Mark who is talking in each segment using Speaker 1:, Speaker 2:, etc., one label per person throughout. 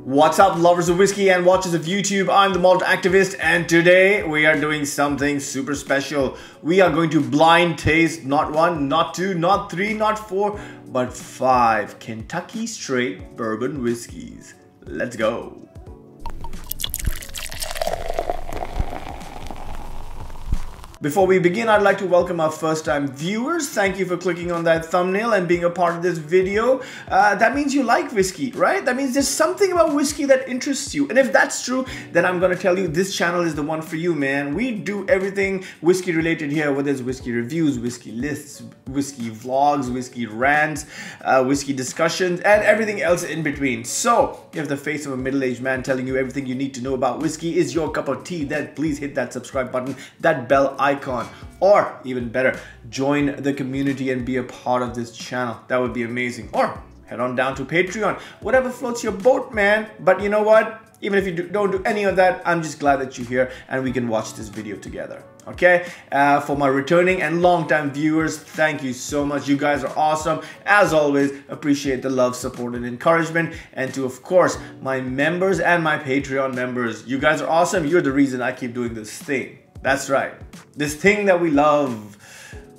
Speaker 1: What's up, lovers of whiskey and watchers of YouTube? I'm the Malt activist, and today we are doing something super special. We are going to blind taste not one, not two, not three, not four, but 5 Kentucky straight bourbon whiskeys. Let's go. Before we begin, I'd like to welcome our first-time viewers. Thank you for clicking on that thumbnail and being a part of this video. That means you like whiskey, right? That means there's something about whiskey that interests you. And if that's true, then I'm going to tell you this channel is the one for you, man. We do everything whiskey related here, whether it's whiskey reviews, whiskey lists, whiskey vlogs, whiskey rants, whiskey discussions, and everything else in between. So, if the face of a middle-aged man telling you everything you need to know about whiskey is your cup of tea, then please hit that subscribe button, that bell icon, or even better, join the community and be a part of this channel. That would be amazing. Or head on down to Patreon, whatever floats your boat, man. But you know what? Even if you don't do any of that, I'm just glad that you're here and we can watch this video together. Okay, for my returning and long-time viewers, thank you so much. You guys are awesome. As always, appreciate the love, support, and encouragement. And to, of course, my members and my Patreon members, you guys are awesome. You're the reason I keep doing this thing. That's right. This thing that we love.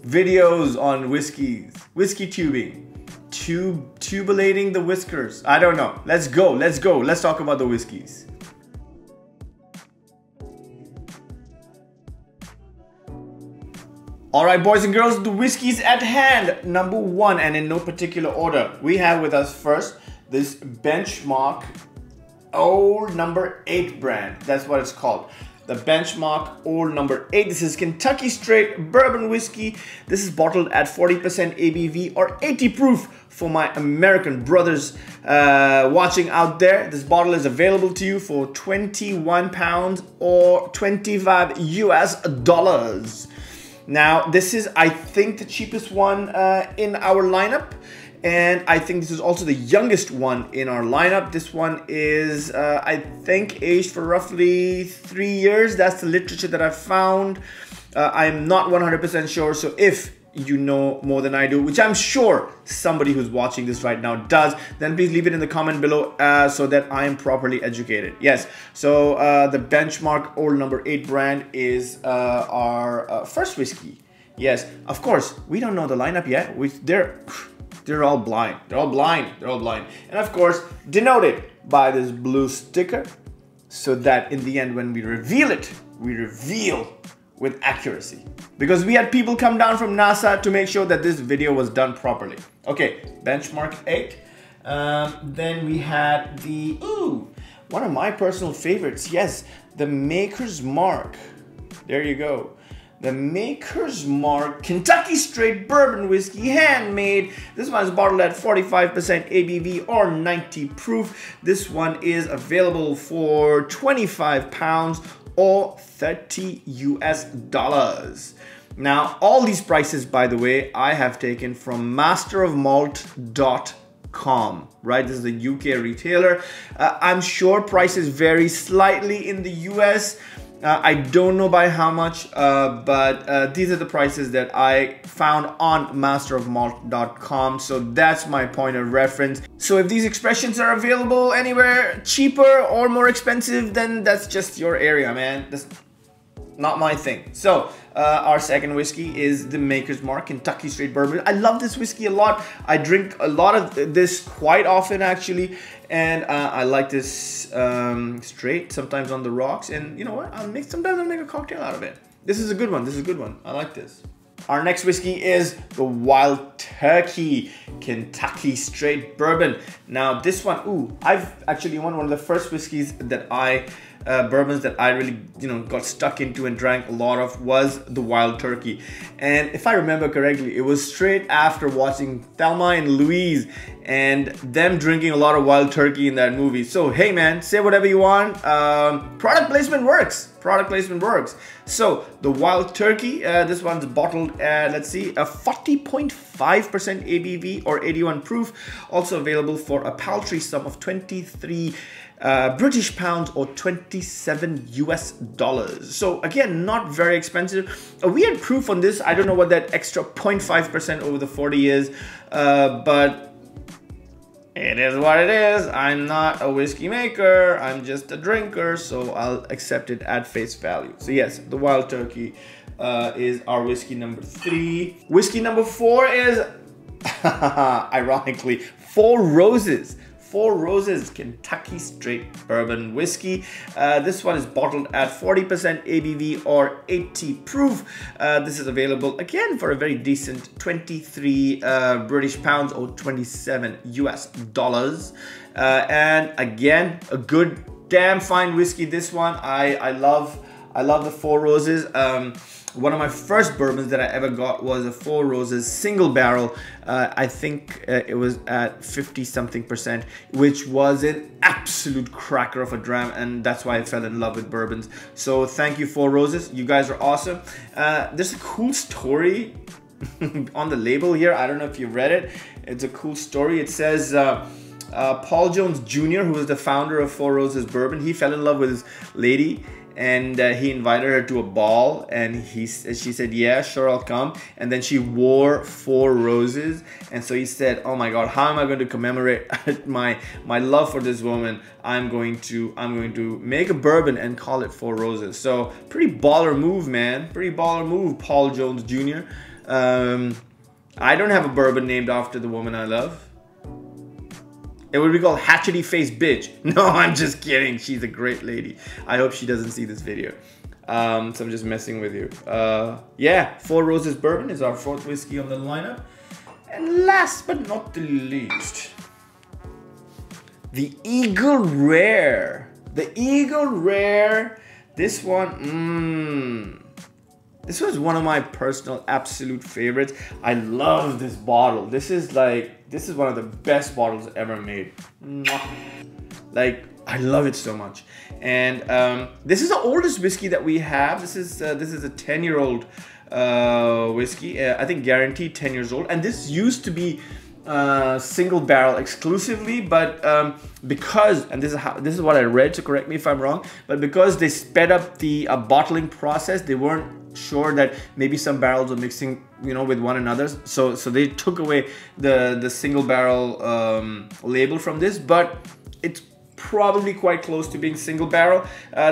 Speaker 1: Videos on whiskeys, whiskey tubing, tubulating the whiskers. I don't know. Let's go. Let's go. Let's talk about the whiskeys. Alright, boys and girls, the whiskeys at hand. Number 1, and in no particular order, we have with us first this Benchmark Old Number 8 brand. That's what it's called. The Benchmark Old Number 8. This is Kentucky straight bourbon whiskey. This is bottled at 40% ABV or 80 proof for my American brothers watching out there. This bottle is available to you for 21 pounds or 25 US dollars. Now, this is, I think, the cheapest one in our lineup. And I think this is also the youngest one in our lineup. This one is, I think, aged for roughly 3 years. That's the literature that I've found. I'm not 100% sure. So if you know more than I do, which I'm sure somebody who's watching this right now does, then please leave it in the comment below so that I am properly educated. Yes, so the Benchmark Old Number 8 brand is our first whiskey. Yes, of course, we don't know the lineup yet. They're all blind. They're all blind. They're all blind. And of course, denoted by this blue sticker, so that in the end, when we reveal it, we reveal with accuracy. Because we had people come down from NASA to make sure that this video was done properly. Okay, Benchmark 8. Then we had the, one of my personal favorites. Yes, the Maker's Mark. There you go. The Maker's Mark Kentucky straight bourbon whiskey, handmade. This one is bottled at 45% ABV or 90 proof. This one is available for 25 pounds or 30 US dollars. Now, all these prices, by the way, I have taken from masterofmalt.com. right? This is a UK retailer. I'm sure prices vary slightly in the US. I don't know by how much, but these are the prices that I found on masterofmalt.com. So that's my point of reference. So if these expressions are available anywhere cheaper or more expensive, then that's just your area, man. That's not my thing. So our second whiskey is the Maker's Mark Kentucky straight bourbon. I love this whiskey a lot. I drink a lot of this quite often, actually. And I like this straight, sometimes on the rocks. And you know what? Sometimes I'll make a cocktail out of it. This is a good one. This is a good one. I like this. Our next whiskey is the Wild Turkey Kentucky straight bourbon. Now this one, I've actually one of the first whiskeys that bourbons that I really, got stuck into and drank a lot of was the Wild Turkey. And if I remember correctly, it was straight after watching Thelma and Louise and them drinking a lot of Wild Turkey in that movie. So, hey man, say whatever you want. Product placement works. Product placement works. So, the Wild Turkey, this one's bottled at, let's see, a 40.5% ABV or 81 proof. Also available for a paltry sum of 23 British pounds or 27 US dollars. So again, not very expensive. A weird proof on this. I don't know what that extra 0.5% over the 40 is, but It is what it is. I'm not a whiskey maker. I'm just a drinker, so I'll accept it at face value. So yes, the Wild Turkey is our whiskey number 3. Whiskey number 4 is, ironically, Four Roses. Four Roses Kentucky Straight Bourbon Whiskey. This one is bottled at 40% ABV or 80 proof. This is available again for a very decent 23 British pounds or 27 US dollars. And again, a good, damn fine whiskey. This one, I love the Four Roses. One of my first bourbons that I ever got was a Four Roses single barrel. I think it was at 50 something percent, which was an absolute cracker of a dram, and that's why I fell in love with bourbons. So thank you, Four Roses. You guys are awesome. There's a cool story on the label here. I don't know if you've read it. It's a cool story. It says Paul Jones Jr., who was the founder of Four Roses Bourbon, he fell in love with his lady, and he invited her to a ball, and she said, yeah, sure, I'll come. And then she wore 4 roses, and so he said, oh my God, how am I going to commemorate my love for this woman? I'm going to make a bourbon and call it Four Roses. So pretty baller move, man. Pretty baller move, Paul Jones Jr. I don't have a bourbon named after the woman I love. It would be called Hatchety Face Bitch. No, I'm just kidding. She's a great lady. I hope she doesn't see this video. So I'm just messing with you. Yeah, Four Roses Bourbon is our 4th whiskey on the lineup. And last but not the least, the Eagle Rare. The Eagle Rare. This one, this was one of my personal absolute favorites. I love this bottle. This is one of the best bottles ever made. Like, I love it so much. And this is the oldest whiskey that we have. This is a 10-year-old whiskey. I think guaranteed 10 years old. And this used to be single barrel exclusively, but because, and this is what I read, so correct me if I'm wrong, but because they sped up the bottling process, they weren't sure that maybe some barrels were mixing, you know, with one another, so they took away the single barrel label from this, but it's probably quite close to being single barrel.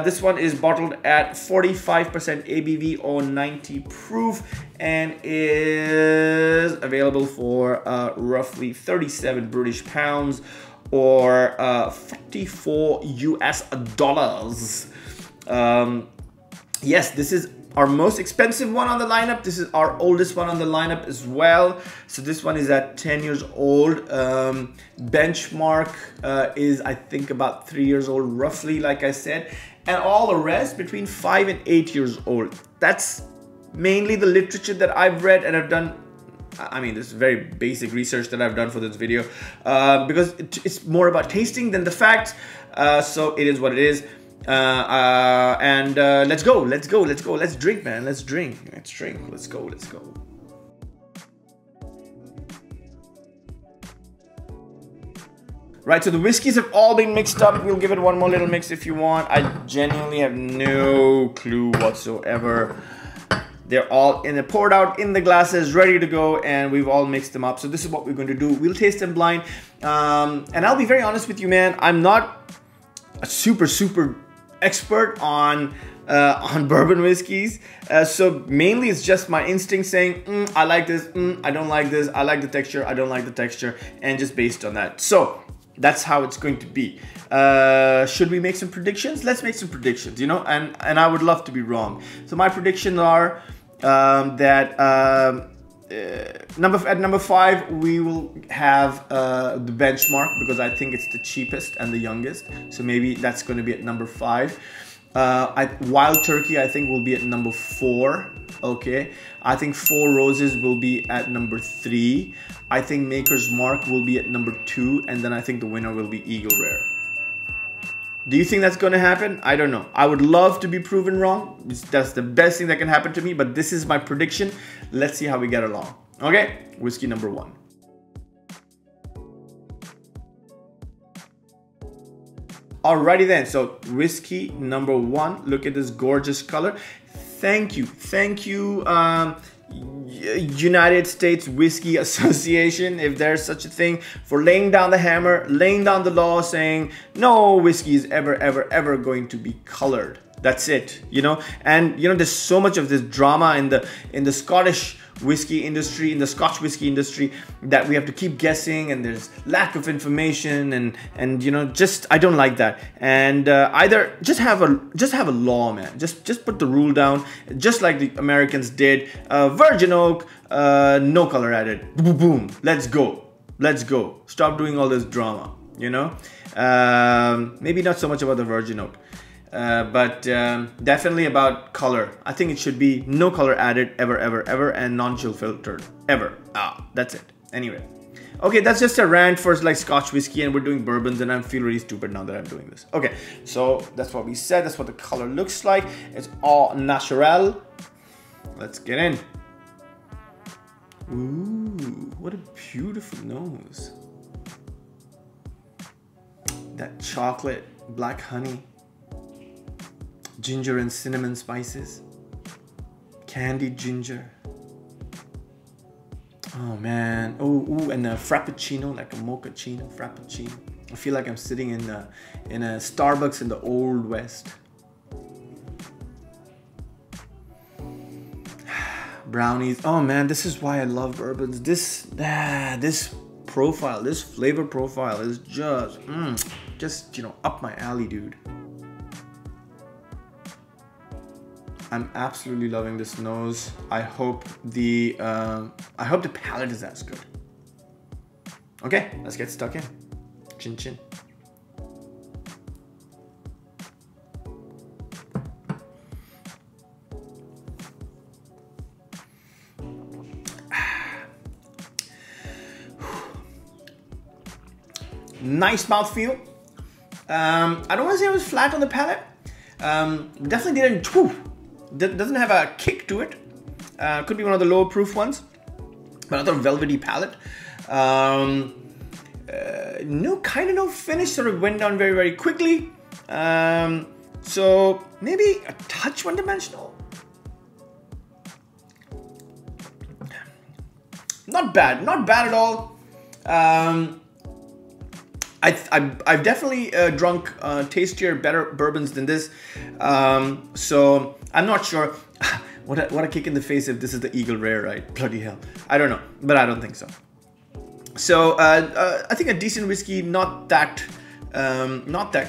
Speaker 1: This one is bottled at 45% ABV or 90 proof and is available for roughly 37 British pounds or 54 US dollars. Yes, this is our most expensive one on the lineup. This is our oldest one on the lineup as well. So this one is at 10 years old. Benchmark is, I think, about 3 years old, roughly, like I said. And all the rest between 5 and 8 years old. That's mainly the literature that I've read and I've done. I mean, this is very basic research that I've done for this video because it's more about tasting than the facts. So it is what it is. Let's go, let's drink, man, let's go. Right, so the whiskeys have all been mixed up. We'll give it one more little mix if you want. I genuinely have no clue whatsoever. They're all poured out in the glasses, ready to go, and we've all mixed them up. So this is what we're going to do. We'll taste them blind. And I'll be very honest with you, man. I'm not a super expert on bourbon whiskeys, so mainly it's just my instinct saying I like this, I don't like this, I like the texture, I don't like the texture, and just based on that. So that's how it's going to be. Should we make some predictions? Let's make some predictions, you know, and I would love to be wrong. So my predictions are that at number 5 we will have the Benchmark, because I think it's the cheapest and the youngest, so maybe that's going to be at number 5. Wild Turkey, I think, will be at number 4. Okay, I think Four Roses will be at number 3. I think Maker's Mark will be at number 2, and then I think the winner will be Eagle Rare. Do you think that's going to happen? I don't know. I would love to be proven wrong. That's the best thing that can happen to me, but this is my prediction. Let's see how we get along. Okay, whiskey number 1. Alrighty then, so whiskey number 1. Look at this gorgeous color. Thank you. United States Whiskey Association, if there's such a thing, for laying down the hammer, laying down the law, saying no whiskey is ever going to be colored. That's it, you know. And you know, there's so much of this drama in the Scottish whiskey industry, in the Scotch whiskey industry, that we have to keep guessing, and there's lack of information, and you know, just I don't like that. And either just have a law, man. Just put the rule down, just like the Americans did. Virgin oak, no color added. Boom, boom. Let's go. Stop doing all this drama. You know, maybe not so much about the virgin oak. But definitely about color. I think it should be no color added ever, and non-chill filtered ever. That's it. Anyway, okay, that's just a rant for like Scotch whiskey, and we're doing bourbons, and I feel really stupid now that I'm doing this. Okay, so that's what we said. That's what the color looks like. It's all natural. Let's get in. Ooh, what a beautiful nose. That chocolate, black honey, ginger and cinnamon spices, candied ginger. Oh man. Oh, ooh, and a frappuccino, like a mochaccino, frappuccino. I feel like I'm sitting in a Starbucks in the Old West. Brownies. Oh man, this is why I love bourbons. This profile, this flavor profile is just you know, up my alley, dude. I'm absolutely loving this nose. I hope the palate is as good. Okay, let's get stuck in. Chin chin. Nice mouthfeel. I don't want to say it was flat on the palate. Definitely didn't. Doesn't have a kick to it. Could be one of the lower proof ones, but another velvety palate. No finish, sort of went down very quickly. So maybe a touch one-dimensional. Not bad at all. I've definitely drunk tastier, better bourbons than this. So I'm not sure. What a kick in the face if this is the Eagle Rare, right? Bloody hell. I don't know, but I don't think so. So I think a decent whiskey, not that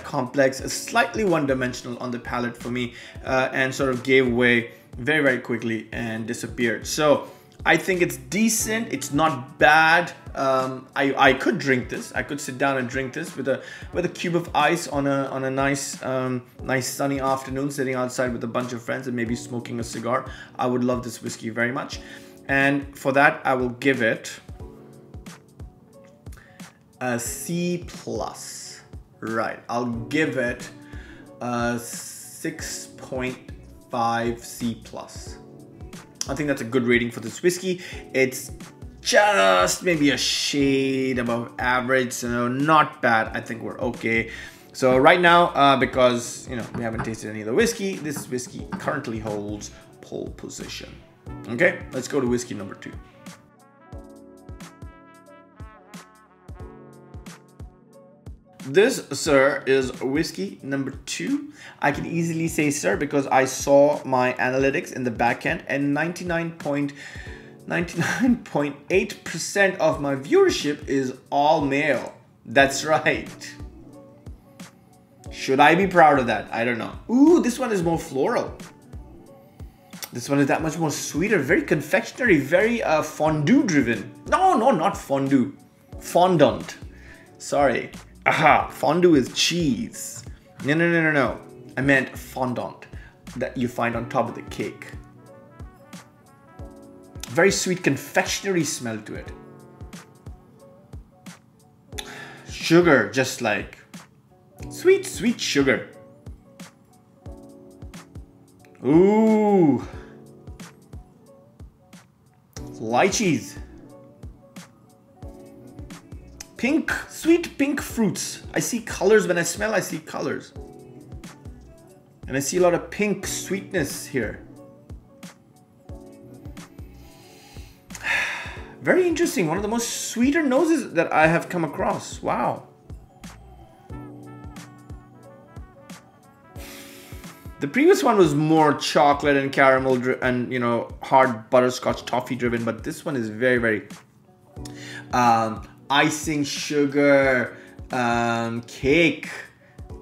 Speaker 1: complex, slightly one-dimensional on the palate for me, and sort of gave way very quickly and disappeared. So I think it's decent. It's not bad. I could drink this. I could sit down and drink this with a cube of ice on a nice sunny afternoon, sitting outside with a bunch of friends and maybe smoking a cigar. I would love this whiskey very much, and for that I will give it a C+. Right, I'll give it a 6.5 C+. I think that's a good rating for this whiskey. It's just maybe a shade above average, so not bad. I think we're okay. So right now, because you know we haven't tasted any of the whiskey, this whiskey currently holds pole position. Okay, let's go to whiskey number 2. This, sir, is whiskey number 2. I can easily say sir because I saw my analytics in the back end, and 99.8% of my viewership is all male. That's right. Should I be proud of that? I don't know. Ooh, this one is more floral. This one is that much more sweeter, very confectionery, very fondue driven. No, not fondue. Fondant. Sorry. Aha, fondue is cheese. No. I meant fondant that you find on top of the cake. Very sweet confectionery smell to it. Sugar, just like sweet sugar. Ooh. Lychees. Pink, sweet pink fruits. I see colors when I smell, I see colors. And I see a lot of pink sweetness here. Very interesting. One of the most sweeter noses that I have come across. Wow. The previous one was more chocolate and caramel and, you know, hard butterscotch toffee driven, but this one is very, very icing, sugar, cake,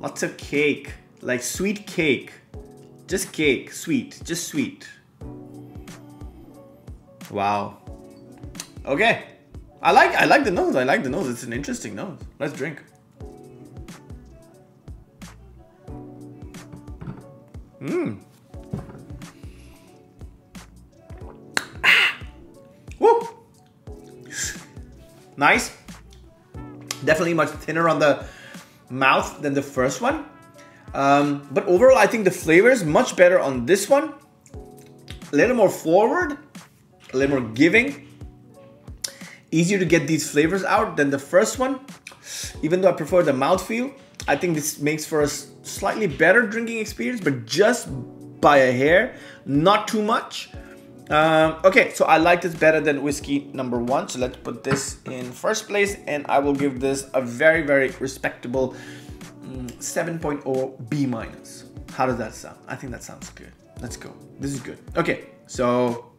Speaker 1: lots of cake, like sweet cake, just cake, sweet, just sweet. Wow. Okay, I like the nose. I like the nose. It's an interesting nose. Let's drink. Woo! Nice. Definitely much thinner on the mouth than the first one. But overall, I think the flavor is much better on this one. A little more forward, a little more giving. Easier to get these flavors out than the first one. Even though I prefer the mouthfeel, I think this makes for a slightly better drinking experience, but just by a hair, not too much. Okay, so I like this better than whiskey number 1. So let's put this in first place, and I will give this a very, very respectable 7.0 B-. How does that sound? I think that sounds good. Let's go. This is good. Okay, so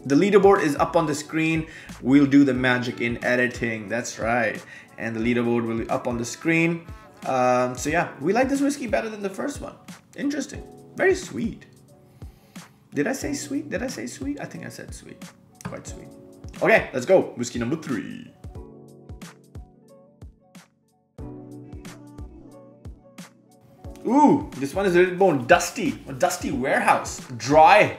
Speaker 1: the leaderboard is up on the screen. We'll do the magic in editing. That's right. And the leaderboard will be up on the screen. So yeah, we like this whiskey better than the first one. Interesting. Very sweet. Did I say sweet? Did I say sweet? I think I said sweet. Quite sweet. Okay, let's go. Whiskey number 3. Ooh, this one is a little more dusty. A dusty warehouse. Dry,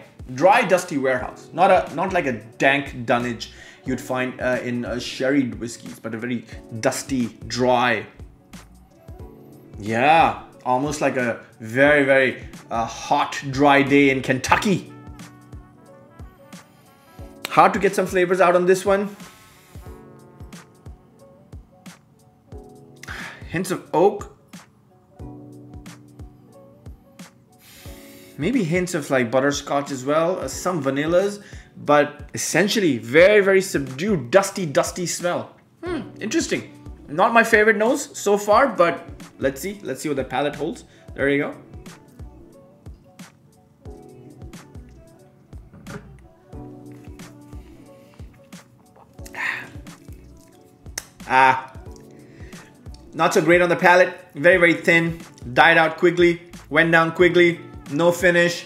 Speaker 1: dusty warehouse. Not like a dank dunnage you'd find in sherried whiskeys, but a very dusty, dry. Yeah, almost like a very, very hot, dry day in Kentucky. Hard to get some flavors out on this one. Hints of oak. Maybe hints of like butterscotch as well, some vanillas, but essentially very, very subdued, dusty smell. Interesting. Not my favorite nose so far, but let's see what the palate holds. There you go. Not so great on the palate. Very, very thin. Died out quickly. Went down quickly. No finish.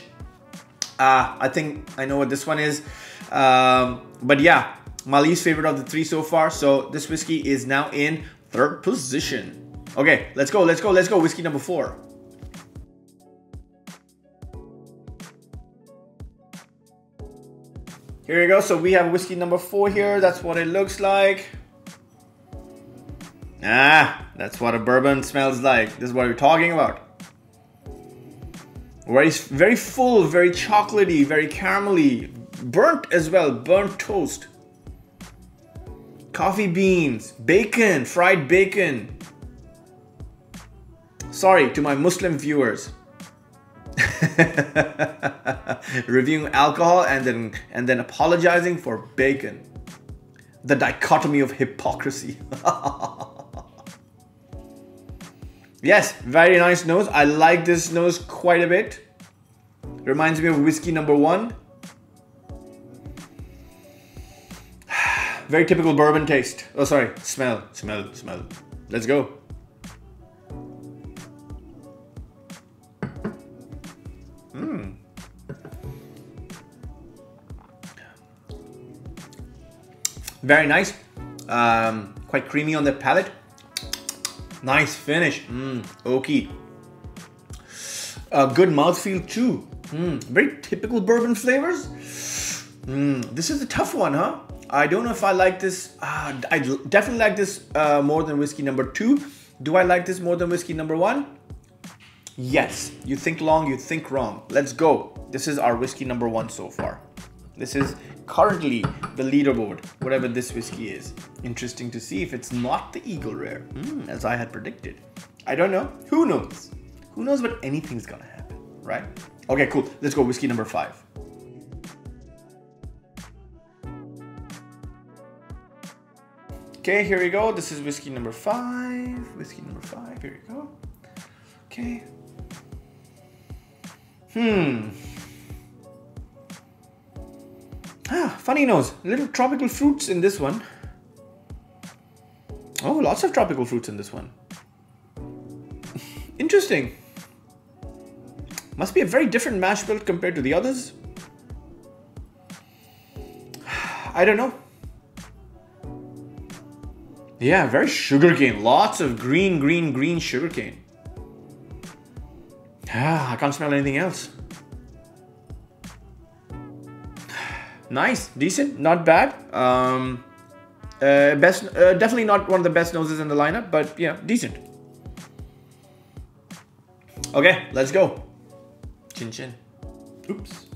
Speaker 1: I think I know what this one is. But yeah, my least favorite of the 3 so far. So this whiskey is now in 3rd position. Okay, let's go. Whiskey number 4. Here you go. So we have whiskey number 4 here. That's what it looks like. That's what a bourbon smells like. This is what we're talking about. Very full, very chocolatey, very caramelly. Burnt as well, burnt toast. Coffee beans, bacon, fried bacon. Sorry to my Muslim viewers. Reviewing alcohol and then apologizing for bacon. The dichotomy of hypocrisy. Yes, very nice nose. I like this nose quite a bit. Reminds me of whiskey number 1. Very typical bourbon taste. Oh, sorry. Smell. Let's go. Very nice. Quite creamy on the palate. Nice finish. Oaky. Good mouthfeel too. Very typical bourbon flavors. This is a tough one, huh? I don't know if I like this. I definitely like this more than whiskey number 2. Do I like this more than whiskey number 1? Yes. You think long, you think wrong. Let's go. This is our whiskey number 1 so far. This is currently the leaderboard, whatever this whiskey is. Interesting to see if it's not the Eagle Rare, as I had predicted. I don't know. Who knows? Who knows, but anything's gonna happen, right? Okay, cool. Let's go. Whiskey number 5. Okay, here we go. This is whiskey number 5. Whiskey number 5. Here we go. Okay. Funny nose. Little tropical fruits in this one. Oh, lots of tropical fruits in this one. Interesting. Must be a very different mash bill compared to the others. I don't know. Yeah, very sugarcane. Lots of green sugarcane. I can't smell anything else. Nice, decent, not bad. Definitely not one of the best noses in the lineup, but yeah, decent. Okay, let's go. Chin chin. Oops.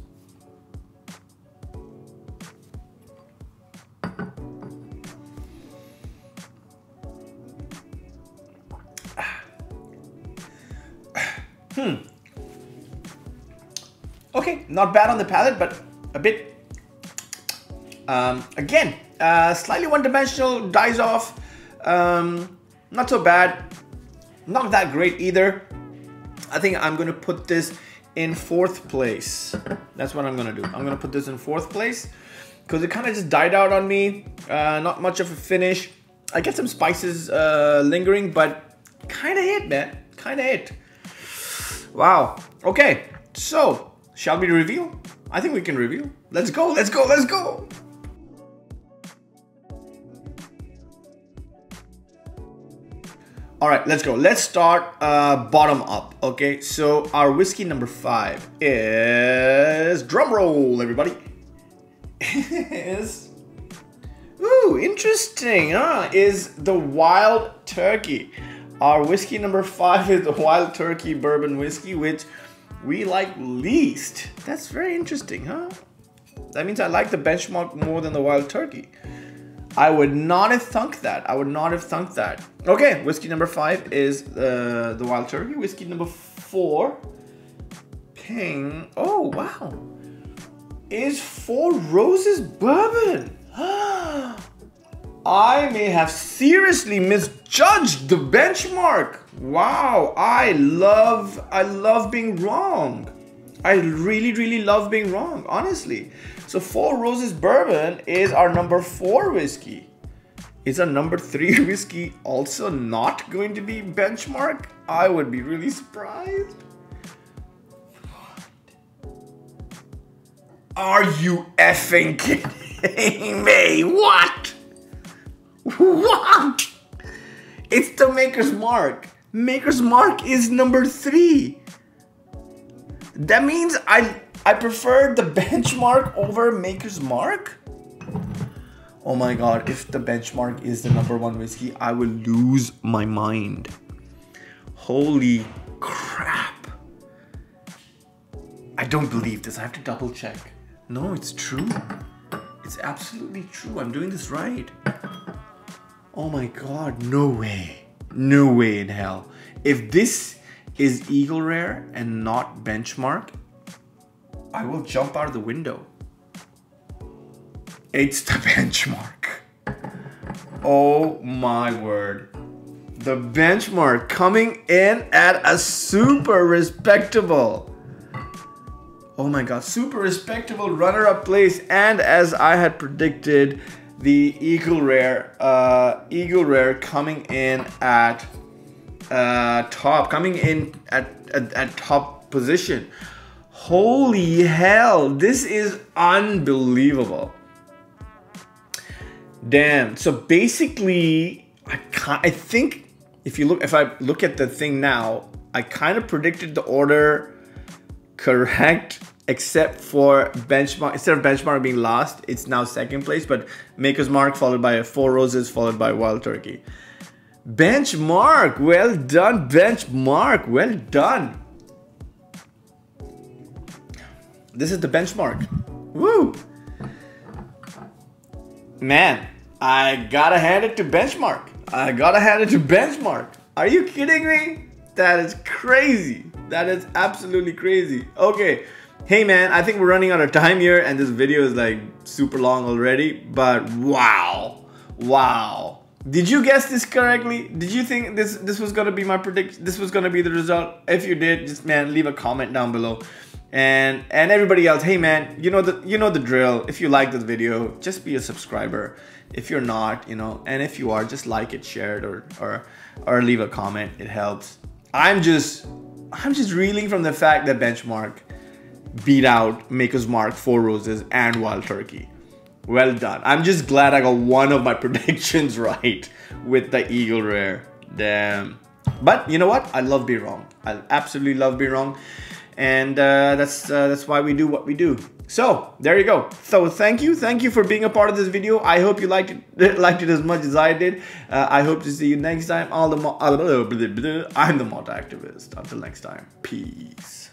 Speaker 1: Okay, not bad on the palate, but a bit, again, slightly one-dimensional, dies off, not so bad, not that great either. I think I'm gonna put this in 4th place. That's what I'm gonna do. I'm gonna put this in 4th place because it kind of just died out on me. Not much of a finish. I get some spices lingering, but kind of hit, man, kind of hit. Wow. Okay, so shall we reveal? I think we can reveal. Let's go, let's go, let's go. All right, let's go. Let's start bottom up, okay? So our whiskey number 5 is, drum roll, everybody, is, ooh, interesting, huh? Is the Wild Turkey. Our whiskey number 5 is the Wild Turkey bourbon whiskey, which we like least. That's very interesting, huh? That means I like the Benchmark more than the Wild Turkey. I would not have thunk that. I would not have thunk that. Okay, whiskey number 5 is the Wild Turkey. Whiskey number 4, King. Oh, wow. Is 4 Roses bourbon. I may have seriously misjudged the Benchmark. Wow, I love being wrong. I really love being wrong, honestly. So 4 Roses bourbon is our number 4 whiskey. Is our number 3 whiskey also not going to be Benchmark? I would be really surprised. Are you effing kidding me? What? What? It's the Maker's Mark. Maker's Mark is number 3. That means I prefer the Benchmark over Maker's Mark? Oh my god, if the Benchmark is the number 1 whiskey, I will lose my mind. Holy crap. I don't believe this. I have to double check. No, it's true. It's absolutely true. I'm doing this right. Oh my god, no way. No way in hell. If this is Eagle Rare and not Benchmark, I will jump out of the window. It's the Benchmark. Oh my word. The Benchmark coming in at a super respectable, oh my god, super respectable runner-up place. And as I had predicted, the Eagle Rare coming in at top, coming in at top position. Holy hell, this is unbelievable. Damn. So basically, I think if I look at the thing now, I kind of predicted the order correct, except for Benchmark. Instead of Benchmark being last, it's now 2nd place, but Maker's Mark followed by 4 Roses followed by Wild Turkey. Benchmark, well done, Benchmark, well done. This is the Benchmark. Woo! Man, I gotta hand it to Benchmark. I gotta hand it to Benchmark. Are you kidding me? That is crazy. That is absolutely crazy. Okay. Hey man, I think we're running out of time here and this video is like super long already, but wow. Wow. Did you guess this correctly? Did you think this was gonna be my prediction? This was gonna be the result? If you did, just man, leave a comment down below. And everybody else, hey man, you know the drill. If you like this video, just be a subscriber. If you're not, you know, and if you are, just like it, share it, or leave a comment. It helps. I'm just reeling from the fact that Benchmark beat out Maker's Mark, Four Roses, and Wild Turkey. Well done. I'm just glad I got one of my predictions right with the Eagle Rare. Damn. But you know what? I love being wrong. I absolutely love being wrong. And that's why we do what we do. So there you go. So thank you for being a part of this video. I hope you liked it as much as I did. I hope to see you next time. I'm the Malt Activist. Until next time, peace.